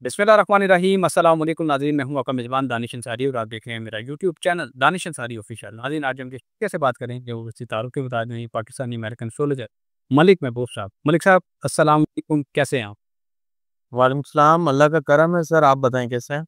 बिस्मिल्लाहिर्रहमानिर्रहीम अस्सलाम वालेकुम नाज़रीन, मैं हूँ आपका मेज़बान दानिश अंसारी और आप देख रहे हैं मेरा YouTube channel Danish Ansari official. नाज़रीन, आज हम किस कैसे बात करेंगे वो सितारों के बता दें पाकिस्तानी अमेरिकन एस्ट्रोलॉजर मलिक महबूब साहब। मलिक साहब, अस्सलाम वालेकुम, कैसे हैं आप? वालेकुम सलाम, अल्लाह का करम है सर। आप बताएँ कैसे हैं?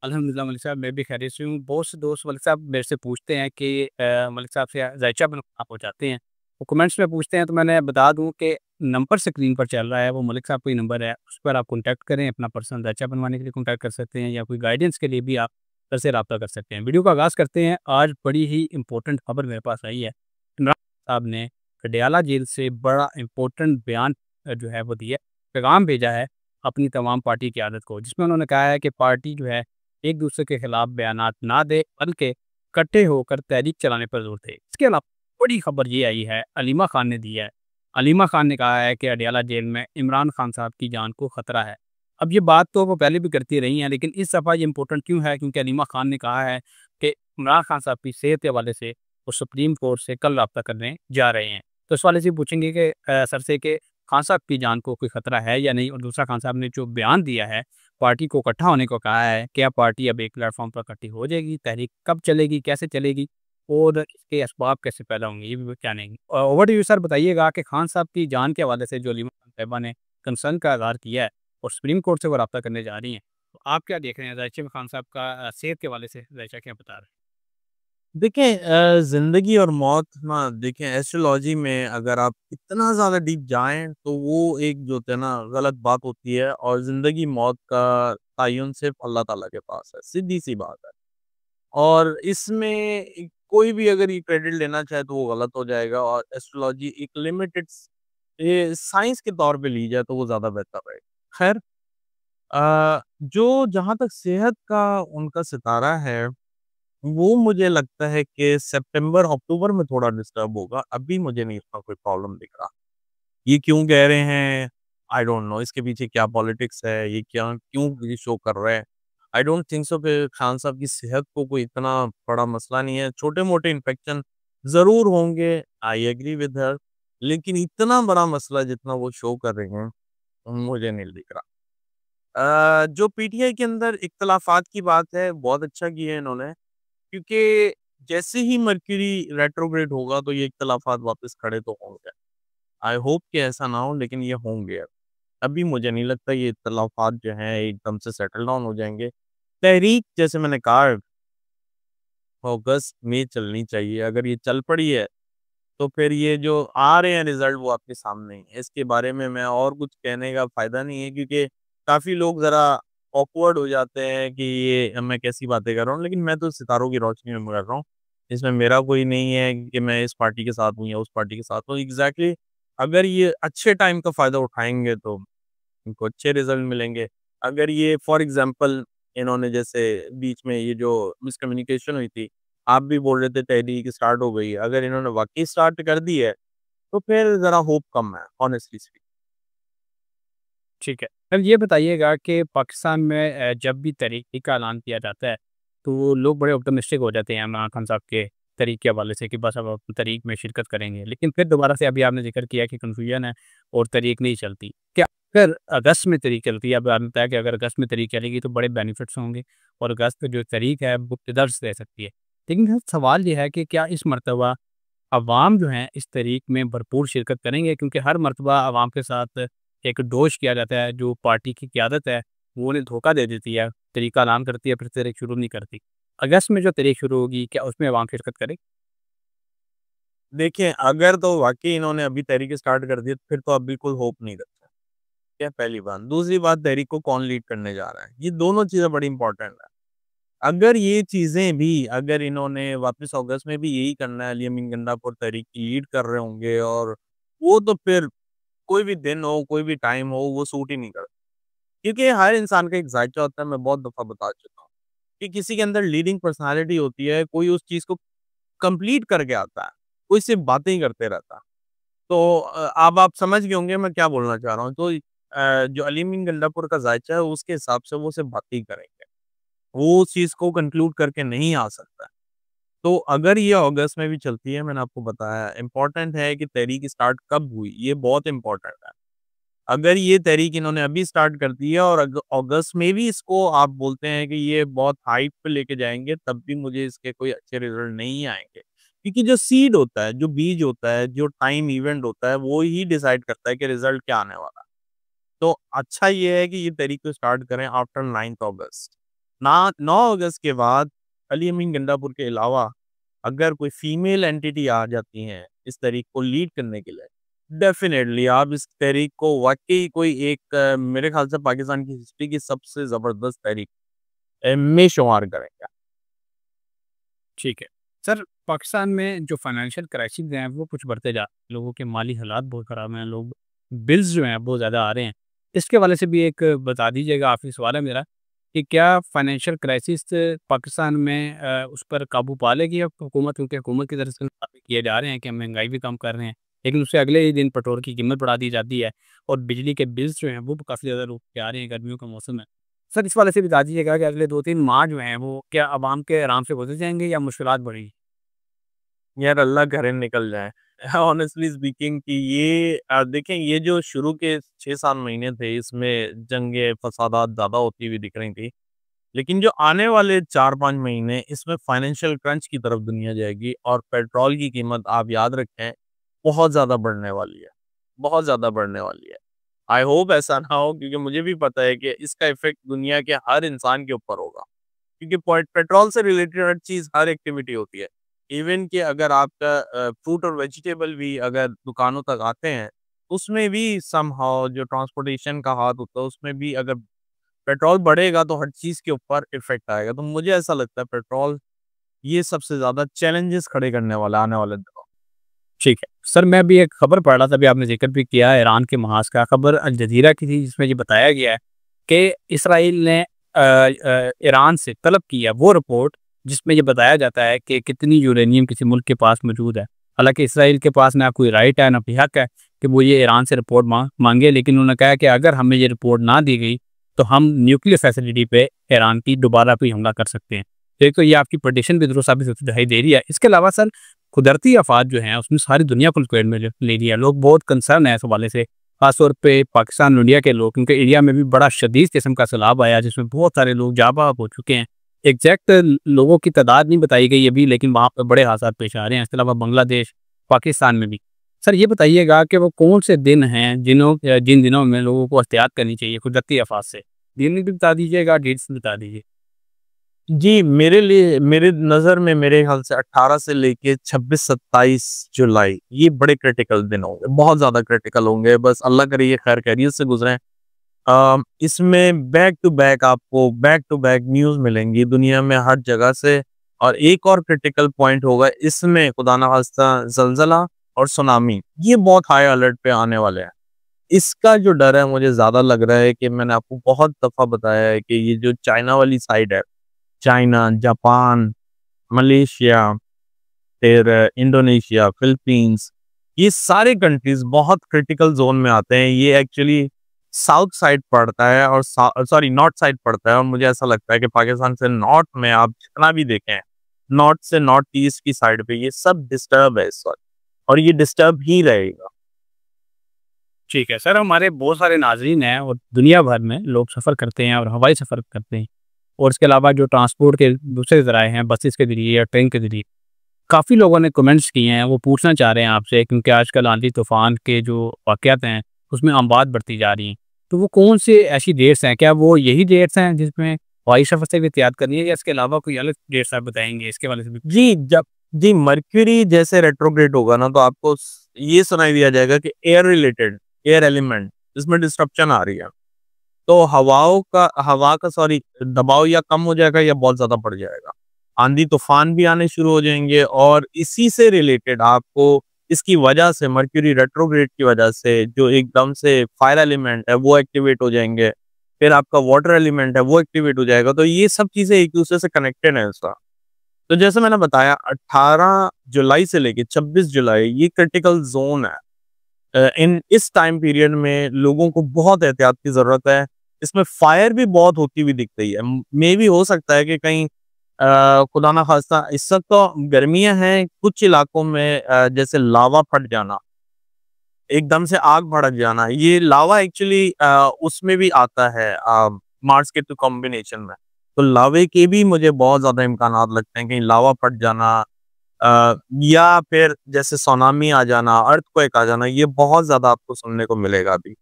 अल्हम्दुलिल्लाह मलिक साहब, मैं भी खैरियत से हूँ। बहुत से दोस्त मलिक साहब मेरे से पूछते हैं कि मलिक साहब से ज़ायचा बनवाना आप हो जाते हैं। वो कमेंट्स में पूछते हैं, तो मैंने बता दूँ कि नंबर स्क्रीन पर चल रहा है, वो मलिक साहब का ही नंबर है। उस पर आप कॉन्टैक्ट करें, अपना पर्सनल ज़ायचा बनवाने के लिए कॉन्टैक्ट कर सकते हैं या कोई गाइडेंस के लिए भी आप सर से राब्ता कर सकते हैं। वीडियो का आगाज़ करते हैं। आज बड़ी ही इम्पोर्टेंट खबर मेरे पास आई है। इमरान साहब ने पटियाला जेल से बड़ा इम्पोर्टेंट बयान जो है वो दिया, पैगाम भेजा है अपनी तमाम पार्टी क़यादत को, जिसमें उन्होंने कहा है कि पार्टी जो है एक दूसरे के खिलाफ बयानात ना दे, बल्कि इकट्ठे होकर तहरीक चलाने पर जोर दे। इसके अलावा बड़ी खबर ये आई है, अलीमा खान ने दी है। अलीमा खान ने कहा है कि अडयाला जेल में इमरान खान साहब की जान को खतरा है। अब ये बात तो वो पहले भी करती रही हैं, लेकिन इस दफ़ा ये इम्पोर्टेंट क्यों है? क्योंकि अलीमा खान ने कहा है कि इमरान खान साहब की सेहत के हवाले से वो सुप्रीम कोर्ट से कल रब्ता करने जा रहे हैं। तो इस वाले से पूछेंगे कि सर से कि खान साहब की जान को कोई खतरा है या नहीं? और दूसरा, खान साहब ने जो बयान दिया है, पार्टी को इकट्ठा होने को कहा है, क्या पार्टी अब एक प्लेटफ़ॉर्म पर इकट्ठी हो जाएगी? तहरीक कब चलेगी? कैसे चलेगी? और इसके असबाब कैसे पैदा होंगे? ये भी जानेंगे। ओवर टू यू सर, बताइएगा कि खान साहब की जान के हवाले से जो अलीमा खान साहिबा ने कंसर्न का इज़हार किया है और सुप्रीम कोर्ट से वो राब्ता करने जा रही हैं, तो आप क्या देख रहे हैं? ज़ाहिर खान साहब का सेहत के हवाले से ज़ाहिर क्या बता रहे हैं? देखें ज़िंदगी और मौत ना देखें एस्ट्रोलॉजी में अगर आप इतना ज़्यादा डीप जाएँ तो वो एक जो होता है ना गलत बात होती है और ज़िंदगी मौत का तयन सिर्फ़ अल्लाह ताला के पास है, सीधी-सी बात है। और इसमें कोई भी अगर ये क्रेडिट लेना चाहे तो वो गलत हो जाएगा और एस्ट्रोलॉजी एक लिमिटेड ये साइंस के तौर पे ली जाए तो वो ज़्यादा बेहतर रहेगा। ख़ैर जो जहाँ तक सेहत का उनका सितारा है, वो मुझे लगता है कि सितंबर-अक्टूबर में थोड़ा डिस्टर्ब होगा, अभी मुझे नहीं इसका कोई प्रॉब्लम दिख रहा। ये क्यों कह रहे हैं? आई डोंट नो इसके पीछे क्या पॉलिटिक्स है, ये क्या क्यों ये शो कर रहे हैं? आई डोंट थिंक सो कि खान साहब की सेहत को कोई इतना बड़ा मसला नहीं है, छोटे-मोटे इन्फेक्शन ज़रूर होंगे, आई एग्री विद हर लेकिन इतना बड़ा मसला जितना वो शो कर रहे हैं, मुझे नहीं दिख रहा। जो पीटीआई के अंदर इख्तिलाफ़ात की बात है, बहुत अच्छा किया है इन्होंने, क्योंकि जैसे ही मर्क्यूरी रेट्रोग्रेड होगा, तो ये इख्तिलाफ़ात वापस खड़े तो होंगे। आई होप कि ऐसा ना हो, लेकिन ये होंगे अब। अभी मुझे नहीं लगता ये इख्तिलाफ़ात जो हैं, एकदम से सेटल डाउन हो जाएँगे। तहरीक जैसे मैंने कहा, अगस्त में चलनी चाहिए, अगर ये चल पड़ी है, तो फिर ये जो आ रहे हैं रिज़ल्ट, वो आपके सामने ही है। इसके बारे में मैं और कुछ कहने का फ़ायदा नहीं है, क्योंकि काफ़ी लोग ज़रा ऑकवर्ड हो जाते हैं कि ये मैं कैसी बातें कर रहा हूँ, लेकिन मैं तो सितारों की रोशनी में कर रहा हूँ। इसमें मेरा कोई नहीं है कि मैं इस पार्टी के साथ हूँ या उस पार्टी के साथ हूँ। एग्ज़ैक्टली अगर ये अच्छे टाइम का फ़ायदा उठाएँगे, तो इनको अच्छे रिज़ल्ट मिलेंगे। अगर ये फॉर एग्ज़ाम्पल इन्होंने जैसे बीच में ये जो मिसकम्युनिकेशन हुई थी, आप भी बोल रहे थे तहरीक स्टार्ट हो गई है। अगर इन्होंने वाक़ई स्टार्ट कर दी है, तो फिर ज़रा होप कम है, हॉनेस्टली स्पीकिंग। ठीक है। अब ये बताइएगा कि पाकिस्तान में जब भी तहरीक का ऐलान किया जाता है, तो लोग बड़े ऑप्टिमिस्टिक हो जाते हैं इमरान खान साहब के तहरीक के हवाले से कि बस अब आप तहरीक में शिरकत करेंगे। लेकिन फिर दोबारा से अभी आपने ज़िक्र किया कि कन्फ्यूजन है और तहरीक नहीं चलती। क्या अगर अगस्त में तहरीक चलती है, अब आपने बताया कि अगर अगस्त में तहरीक चलेगी तो बड़े बेनिफिट्स होंगे और अगस्त में जो तहरीक है वो दर्ज दे सकती है। लेकिन फिर सवाल ये है कि क्या इस मर्तबा अवाम जो हैं इस तहरीक में भरपूर शिरकत करेंगे? क्योंकि हर मर्तबा अवाम के साथ एक दोष किया जाता है, जो पार्टी की क़यादत है, वो उन्हें धोखा दे देती है, तरीका ऐलान करती है, फिर तहरीक शुरू नहीं करती। अगस्त में जो तहरीक शुरू होगी, क्या उसमें अवाम शिरकत करेगी? देखिए, अगर तो वाक़ई इन्होंने अभी तहरीक स्टार्ट कर दी है, तो फिर तो अब बिल्कुल होप नहीं रखा, ठीक है, पहली बात। दूसरी बात, तहरीक को कौन लीड करने जा रहा है? ये दोनों चीज़ें बड़ी इंपॉर्टेंट है। अगर ये चीज़ें भी अगर इन्होंने वापस अगस्त में भी यही करना है, अली अमीन गंडापुर तहरीक की लीड कर रहे होंगे और वो तो फिर कोई भी दिन हो, कोई भी टाइम हो, वो सूट ही नहीं करता। क्योंकि हर इंसान का एक ज़ायक़ा होता है, मैं बहुत दफ़ा बता चुका हूँ, कि किसी के अंदर लीडिंग पर्सनैलिटी होती है, कोई उस चीज़ को कंप्लीट करके आता है, कोई सिर्फ़ बातें ही करते रहता है। तो अब आप समझ गए होंगे मैं क्या बोलना चाह रहा हूँ। तो जो अली अमीन गंडापुर का ज़ायक़ा है, उसके हिसाब से वो सिर्फ़ बातें ही करेंगे। वो उस चीज़ को कंक्लूड करके नहीं आ सकता। तो अगर ये अगस्त में भी चलती है, मैंने आपको बताया, इम्पोर्टेंट है कि तहरीक स्टार्ट कब हुई, ये बहुत इम्पोर्टेंट है। अगर ये तहरीक इन्होंने अभी स्टार्ट कर दी है और अगस्त में भी इसको आप बोलते हैं कि ये बहुत हाइप पे लेके जाएँगे, तब भी मुझे इसके कोई अच्छे रिज़ल्ट नहीं आएँगे। क्योंकि जो सीड होता है, जो बीज होता है, जो टाइम इवेंट होता है, वो ही डिसाइड करता है कि रिज़ल्ट क्या आने वाला है। तो अच्छा ये है कि ये तहरीक को स्टार्ट करें आफ्टर 9th अगस्त। ना 9 अगस्त के बाद अली अमीन गंडापुर के अलावा अगर कोई फीमेल एंटिटी आ जाती हैं इस तहरीक को लीड करने के लिए, डेफ़िनेटली आप इस तहरीक को वाक़ई कोई एक मेरे ख़्याल से पाकिस्तान की हिस्ट्री की सबसे ज़बरदस्त तहरीक में शुमार करेंगे। ठीक है। सर, पाकिस्तान में जो फाइनेंशियल क्राइसिस हैं वो कुछ बढ़ते जा रहे हैं। लोगों के माली हालात बहुत ख़राब हैं, लोग बिल्स जो हैं बहुत ज़्यादा आ रहे हैं। इसके हवाले से भी एक बता दीजिएगा, आखिरी सवाल है मेरा, कि क्या फाइनेंशियल क्राइसिस पाकिस्तान में उस पर काबू पा लेगी अब हुकूमत? क्योंकि हुकूमत की तरफ से दावे किए जा रहे हैं कि हम महंगाई भी कम कर रहे हैं, लेकिन उससे अगले ही दिन पेट्रोल की कीमत बढ़ा दी जाती है और बिजली के बिल्स जो हैं वो काफ़ी ज़्यादा रुक के आ रहे हैं, गर्मियों का मौसम है। सर, इस वाले से बता दीजिएगा कि अगले 2-3 माह जो हैं वो क्या आवाम के आराम से गुज़र जाएँगे या मुश्किलात बढ़ेगी? यार अल्लाह करे निकल जाए। ऑनेस्टली स्पीकिंग कि ये देखें ये जो शुरू के 6-7 महीने थे इसमें जंगें, फसादात ज़्यादा होती हुई दिख रही थी। लेकिन जो आने वाले 4-5 महीने इसमें फाइनेंशियल क्रंच की तरफ दुनिया जाएगी और पेट्रोल की कीमत आप याद रखें बहुत ज़्यादा बढ़ने वाली है, बहुत ज़्यादा बढ़ने वाली है। आई होप ऐसा ना हो क्योंकि मुझे भी पता है कि इसका इफ़ेक्ट दुनिया के हर इंसान के ऊपर होगा। क्योंकि पेट्रोल से रिलेटेड हर चीज़, हर एक्टिविटी होती है। इवन कि अगर आपका फ्रूट और वेजिटेबल भी अगर दुकानों तक आते हैं, उसमें भी समहाउ जो ट्रांसपोर्टेशन का हाथ होता है, उसमें भी अगर पेट्रोल बढ़ेगा तो हर चीज़ के ऊपर इफ़ेक्ट आएगा। तो मुझे ऐसा लगता है पेट्रोल ये सबसे ज़्यादा चैलेंजेस खड़े करने वाला है आने वाले दिनों। ठीक है। सर, मैं अभी एक खबर पढ़ रहा था, अभी आपने ज़िक्र भी किया ईरान के महाज़ का, खबर अल जज़ीरा की थी जिसमें ये बताया गया है कि इसराइल ने ईरान से तलब की है वो रिपोर्ट जिसमें ये बताया जाता है कि कितनी यूरेनियम किसी मुल्क के पास मौजूद है। हालाँकि इसराइल के पास ना कोई राइट है, ना कोई हक है कि वो ये ईरान से रिपोर्ट माँगे, लेकिन उन्होंने कहा कि अगर हमें ये रिपोर्ट ना दी गई, तो हम न्यूक्लियर फैसिलिटी पे ईरान की दोबारा कोई हमला कर सकते हैं। तो एक तो ये आपकी प्रेडिक्शन भी दुरुस्त साबित होती दिखाई दे रही है। इसके अलावा सर, कुदरती आफ़ात जो हैं उसने सारी दुनिया को लपेट में ले लिया है। लोग बहुत कंसर्न है इस हवाले से, ख़ासतौर पे पाकिस्तान और इंडिया के लोग, क्योंकि इंडिया में भी बड़ा शदीद किस्म का सैलाब आया जिसमें बहुत सारे लोग जाँ बहक हो चुके हैं। एग्जैक्ट लोगों की तादाद नहीं बताई गई अभी, लेकिन वहाँ पे बड़े हादसात पेश आ रहे हैं। इसके अलावा बांग्लादेश, पाकिस्तान में भी। सर, ये बताइएगा कि वो कौन से दिन हैं जिन दिनों में लोगों को एहतियात करनी चाहिए कुदरती आफ़ात से? दिन भी बता दीजिएगा, डेट्स भी बता दीजिए। जी, मेरे लिए मेरे नज़र में मेरे ख़्याल से 18 से लेके 26-27 जुलाई ये बड़े क्रिटिकल दिन होंगे, बहुत ज़्यादा क्रिटिकल होंगे। बस अल्लाह करे ये खैर खैरियत से गुज़रें। इसमें बैक टू बैक आपको बैक टू बैक न्यूज़ मिलेंगी दुनिया में हर जगह से और एक और क्रिटिकल पॉइंट होगा इसमें खुदा ना खास्ता ज़लज़ला और सुनामी, ये बहुत हाई अलर्ट पे आने वाले हैं। इसका जो डर है मुझे ज़्यादा लग रहा है कि मैंने आपको बहुत दफ़ा बताया है कि ये जो चाइना वाली साइड है, चाइना, जापान, मलेशिया, फिर इंडोनेशिया, फिलीपींस, ये सारे कंट्रीज़ बहुत क्रिटिकल ज़ोन में आते हैं। ये एक्चुअली साउथ साइड पड़ता है और सॉरी नॉर्थ साइड पड़ता है और मुझे ऐसा लगता है कि पाकिस्तान से नॉर्थ में आप जितना भी देखें, नॉर्थ से नॉर्थ ईस्ट की साइड पे ये सब डिस्टर्ब है इस वक़्त और ये डिस्टर्ब ही रहेगा। ठीक है सर, हमारे बहुत सारे नाज़रीन हैं और दुनिया भर में लोग सफ़र करते हैं और हवाई सफ़र करते हैं, और इसके अलावा जो ट्रांसपोर्ट के दूसरे ज़राए हैं, बसेस के ज़रिए या ट्रेन के ज़रिए, काफ़ी लोगों ने कमेंट्स किए हैं, वो पूछना चाह रहे हैं आपसे, क्योंकि आजकल आंधी-तूफ़ान के जो वाक़यात हैं, उसमें अमवात बढ़ती जा रही हैं। तो वो कौन से ऐसी डेट्स हैं? क्या वो यही डेट्स हैं जिसमें हवाई सफ़र से भी एहतियात करनी है, या इसके अलावा कोई अलग डेट्स आप बताएँगे इसके हवाले से भी? जी, जब जी, मर्क्यूरी जैसे रेट्रोग्रेड होगा ना तो आपको ये सुनाई दिया जाएगा कि एयर रिलेटेड, एयर एलिमेंट इसमें डिस्ट्रप्शन आ रही है। तो हवा का सॉरी दबाव या कम हो जाएगा या बहुत ज़्यादा बढ़ जाएगा। आंधी-तूफ़ान भी आने शुरू हो जाएँगे और इसी से रिलेटेड आपको इसकी वजह से मर्क्यूरी रेट्रोग्रेड की वजह से जो एकदम से फायर एलिमेंट है वो एक्टिवेट हो जाएँगे। फिर आपका वाटर एलिमेंट है वो एक्टिवेट हो जाएगा। तो ये सब चीज़ें एक-दूसरे से कनेक्टेड हैं इसका। तो जैसे मैंने बताया 18 जुलाई से लेके 26 जुलाई ये क्रिटिकल ज़ोन है। इन इस टाइम पीरियड में लोगों को बहुत एहतियात की ज़रूरत है। इसमें फायर भी बहुत होती हुई दिख रही है। मेबी हो सकता है कि कहीं खुदा ना ख़ास्ता इस वक़्त तो गर्मियाँ हैं, कुछ इलाकों में जैसे लावा फट जाना, एकदम से आग भड़क जाना, ये लावा एक्चुअली उसमें भी आता है मार्स के 2 कॉम्बिनेशन में। तो लावे के भी मुझे बहुत ज़्यादा इम्कानात लगते हैं, कहीं लावा फट जाना या फिर जैसे सुनामी आ जाना, अर्थक्वेक आ जाना, ये बहुत ज़्यादा आपको सुनने को मिलेगा अभी।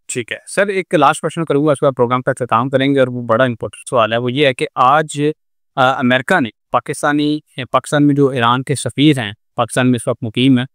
ठीक है। सर एक लास्ट क्वेश्चन करूँगा, उसके बाद प्रोग्राम का इख्तिताम करेंगे और वो बड़ा इम्पोर्टेंट सवाल है, वो ये है कि आज अमेरिका ने पाकिस्तान में जो ईरान के सफ़ीर हैं, पाकिस्तान में इस वक़्त मुकीम हैं,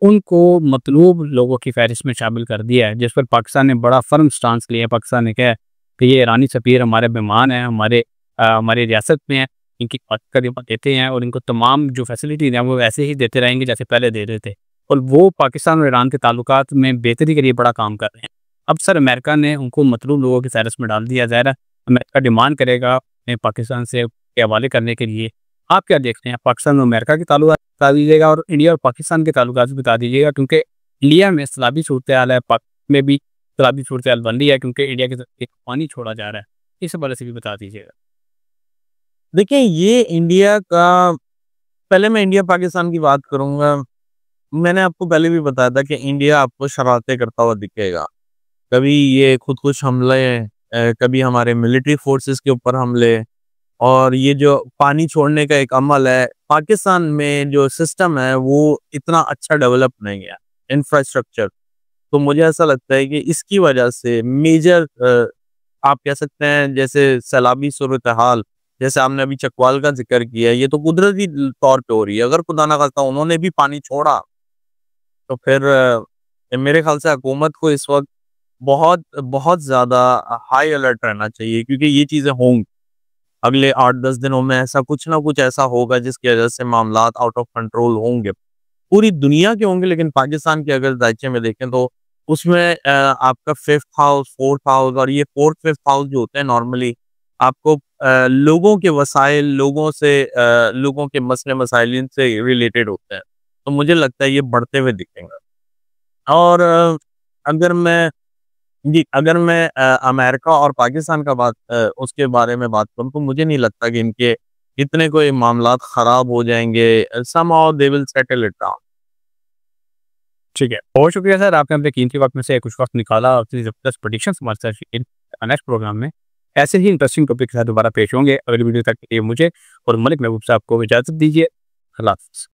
उनको मतलूब लोगों की फ़हरिस्त में शामिल कर दिया है, जिस पर पाकिस्तान ने बड़ा फ़र्म स्टांस लिया है। पाकिस्तान ने कहा है कि ये ईरानी सफ़ीर हमारे मेहमान हैं, हमारी रियासत में हैं, इनकी खिदमत देते हैं और इनको तमाम जो फैसिलिटीज़ हैं वो वैसे ही देते रहेंगे जैसे पहले दे रहे थे, और वो पाकिस्तान और ईरान के ताल्लुकात में बेहतरी के लिए बड़ा काम कर रहे हैं। अब सर अमेरिका ने उनको मतलूब लोगों की फ़हरिस्त में डाल दिया। ज़ाहिर है अमेरिका डिमांड करेगा पाकिस्तान से के हवाले करने के लिए। आप क्या देखते हैं, पाकिस्तान और अमेरिका के ताल्लुकात बता दीजिएगा और इंडिया और पाकिस्तान के ताल्लुकात भी बता दीजिएगा, क्योंकि इंडिया में सलाबी सूरत-ए-हाल है, पाक में भी सलाबी सूरत-ए-हाल बन रही है क्योंकि इंडिया की तरफ से पानी छोड़ा जा रहा है। इस हवाले से भी बता दीजिएगा। देखिए, ये इंडिया का पहले मैं इंडिया पाकिस्तान की बात करूँगा। मैंने आपको पहले भी बताया था कि इंडिया आपको शरारतें करता हुआ दिखेगा। कभी ये खुदकुश हमले कभी हमारे मिलिट्री फोर्सेस के ऊपर हमले, और ये जो पानी छोड़ने का एक अमल है, पाकिस्तान में जो सिस्टम है वो इतना अच्छा डेवलप नहीं है, इंफ्रास्ट्रक्चर। तो मुझे ऐसा लगता है कि इसकी वजह से मेजर आप कह सकते हैं जैसे सैलाबी सूरत-ए-हाल, जैसे आपने अभी चकवाल का ज़िक्र किया, ये तो कुदरती तौर पे हो रही है। अगर खुदा ना खास्ता उन्होंने भी पानी छोड़ा, तो फिर मेरे ख़्याल से हुकूमत को इस वक़्त बहुत बहुत ज़्यादा हाई अलर्ट रहना चाहिए, क्योंकि ये चीज़ें होंगी। अगले 8-10 दिनों में ऐसा कुछ ना कुछ ऐसा होगा जिसकी वजह से मामलात आउट ऑफ कंट्रोल होंगे। पूरी दुनिया के होंगे, लेकिन पाकिस्तान के अगर दायचे में देखें तो उसमें आपका 5th हाउस, 4th हाउस, और ये 4th 5th हाउस जो होते हैं नॉर्मली आपको लोगों के वसाइल, लोगों के मसले मसाइल इनसे रिलेटेड होते हैं। तो मुझे लगता है ये बढ़ते हुए दिखेंगे। और अगर मैं अगर मैं अमेरिका और पाकिस्तान का उसके बारे में बात करूँ, तो मुझे नहीं लगता कि इनके इतने कोई मामलात ख़राब हो जाएँगे। Somehow they will settle it down. ठीक है, बहुत शुक्रिया सर, आपने अपने कीमती वक़्त में से कुछ वक़्त निकाला और इतनी ज़बरदस्त प्रेडिक्शंस हमारे साथ शेयर की। नेक्स्ट प्रोग्राम में ऐसे ही इंटरेस्टिंग टॉपिक के साथ दोबारा पेश होंगे। अगली वीडियो तक के लिए मुझे और मलिक महबूब साहब को इजाज़त दीजिए। अल्लाह हाफ़िज़।